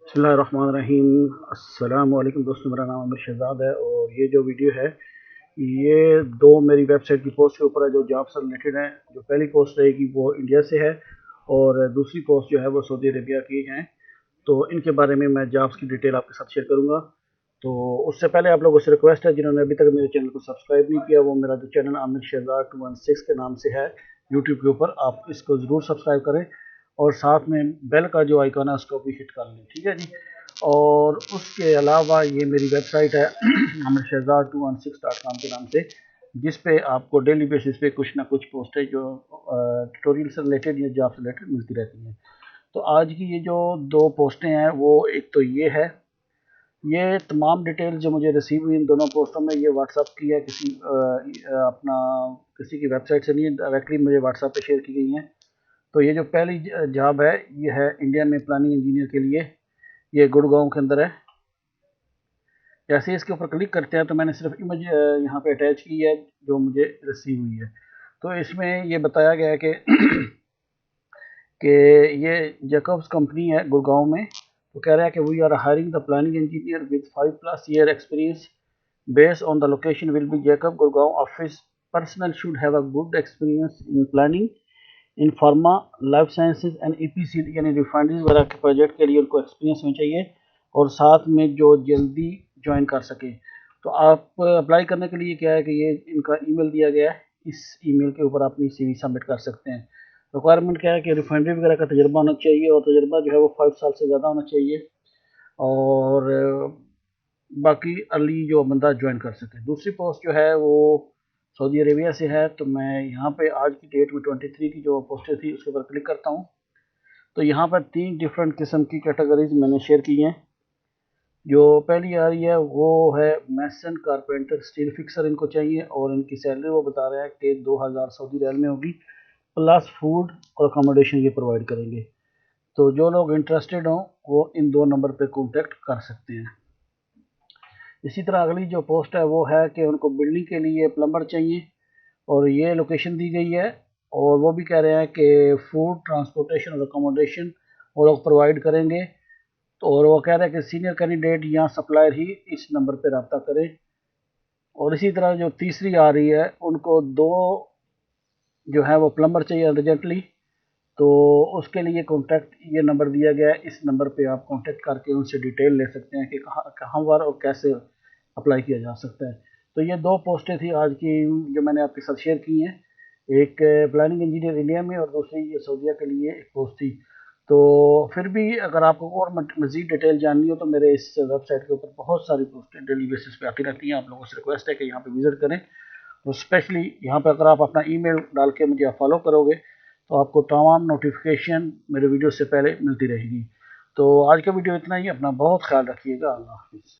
बिस्मिल्लाहिर्रहमानिर्रहीम। अस्सलाम वालेकुम दोस्तों, मेरा नाम आमिर शहजाद है और ये जो वीडियो है ये दो मेरी वेबसाइट की पोस्ट के ऊपर है जो जॉब से रिलेटेड है। जो पहली पोस्ट रहेगी वो इंडिया से है और दूसरी पोस्ट जो है वो सऊदी अरेबिया की है। तो इनके बारे में मैं जॉब्स की डिटेल आपके साथ शेयर करूंगा। तो उससे पहले आप लोगों से रिक्वेस्ट है, जिन्होंने अभी तक मेरे चैनल को सब्सक्राइब नहीं किया, वो मेरा जो चैनल आमिर शहजाद 216 के नाम से है यूट्यूब के ऊपर, आप इसको ज़रूर सब्सक्राइब करें और साथ में बेल का जो आइकन है उसको भी हिट कर लें, ठीक है जी। और उसके अलावा ये मेरी वेबसाइट है आमिर शहजाद 216.com के नाम से, जिस पे आपको डेली बेसिस पे कुछ ना कुछ पोस्टें जो ट्यूटोरियल से रिलेटेड या जॉब से रिलेटेड मिलती रहती हैं। तो आज की ये जो दो पोस्टें हैं वो एक तो ये है, ये तमाम डिटेल जो मुझे रिसीव हुई इन दोनों पोस्टों में, ये व्हाट्सएप की है, अपना किसी की वेबसाइट से नहीं है, डायरेक्टली मुझे व्हाट्सएप पे शेयर की गई हैं। तो ये जो पहली जॉब है ये है इंडिया में प्लानिंग इंजीनियर के लिए, ये गुड़गांव के अंदर है। जैसे इसके ऊपर क्लिक करते हैं तो मैंने सिर्फ इमेज यहाँ पे अटैच की है जो मुझे रिसीव हुई है। तो इसमें ये बताया गया है कि कि ये जैकब्स कंपनी है गुड़गांव में। तो कह रहा है कि we are hiring the planning engineer with 5+ year experience based on the location will be Jacob Gurgaon office. Personnel should have a good experience in planning in pharma, life sciences and EPC यानी refineries वगैरह के project के लिए उनको experience होना चाहिए और साथ में जो जल्दी ज्वाइन कर सके। तो आप अप्लाई करने के लिए क्या है कि ये इनका ईमेल दिया गया है, इस ईमेल के ऊपर अपनी सीवी सबमिट कर सकते हैं। रिक्वायरमेंट क्या है कि रिफाइनरी वगैरह का तजर्बा होना चाहिए और तजर्बा जो है वो 5 साल से ज़्यादा होना चाहिए और बाकी अर्ली जो बंदा ज्वाइन कर सके। दूसरी पोस्ट जो है वो सऊदी अरेबिया से है। तो मैं यहाँ पे आज की डेट में 23 की जो पोस्टें थी उसके ऊपर क्लिक करता हूँ। तो यहाँ पर 3 डिफरेंट किस्म की कैटेगरीज मैंने शेयर की हैं। जो पहली आ रही है वो है मैसन कारपेंटर स्टील फिक्सर, इनको चाहिए और इनकी सैलरी वो बता रहा है कि 2000 सऊदी रियाल में होगी, प्लस फूड और अकोमोडेशन ये प्रोवाइड करेंगे। तो जो लोग इंटरेस्टेड हों वो इन 2 नंबर पे कॉन्टेक्ट कर सकते हैं। इसी तरह अगली जो पोस्ट है वो है कि उनको बिल्डिंग के लिए प्लम्बर चाहिए और ये लोकेशन दी गई है और वो भी कह रहे हैं कि फूड, ट्रांसपोर्टेशन और अकोमोडेशन वो लोग प्रोवाइड करेंगे। तो और वो कह रहे हैं कि सीनियर कैंडिडेट या सप्लायर ही इस नंबर पर रब्ता करें। और इसी तरह जो तीसरी आ रही है उनको 2 जो है वो प्लम्बर चाहिए अर्जेंटली। तो उसके लिए कॉन्टैक्ट ये नंबर दिया गया है, इस नंबर पे आप कॉन्टैक्ट करके उनसे डिटेल ले सकते हैं कि कहाँ पर और कैसे अप्लाई किया जा सकता है। तो ये 2 पोस्टें थी आज की जो मैंने आपके साथ शेयर की हैं, एक प्लानिंग इंजीनियर इंडिया में और दूसरी ये सऊदीया के लिए एक पोस्ट थी। तो फिर भी अगर आपको और मज़ीद डिटेल जाननी हो तो मेरे इस वेबसाइट के ऊपर बहुत सारी पोस्टें डेली बेसिस पे आती रहती हैं। आप लोगों से रिक्वेस्ट है कि यहाँ पे विज़िट करें। तो स्पेशली यहाँ पे अगर आप अपना ईमेल डाल के मुझे फॉलो करोगे तो आपको तमाम नोटिफिकेशन मेरे वीडियो से पहले मिलती रहेगी। तो आज का वीडियो इतना ही, अपना बहुत ख्याल रखिएगा। अल्लाह हाफिज़।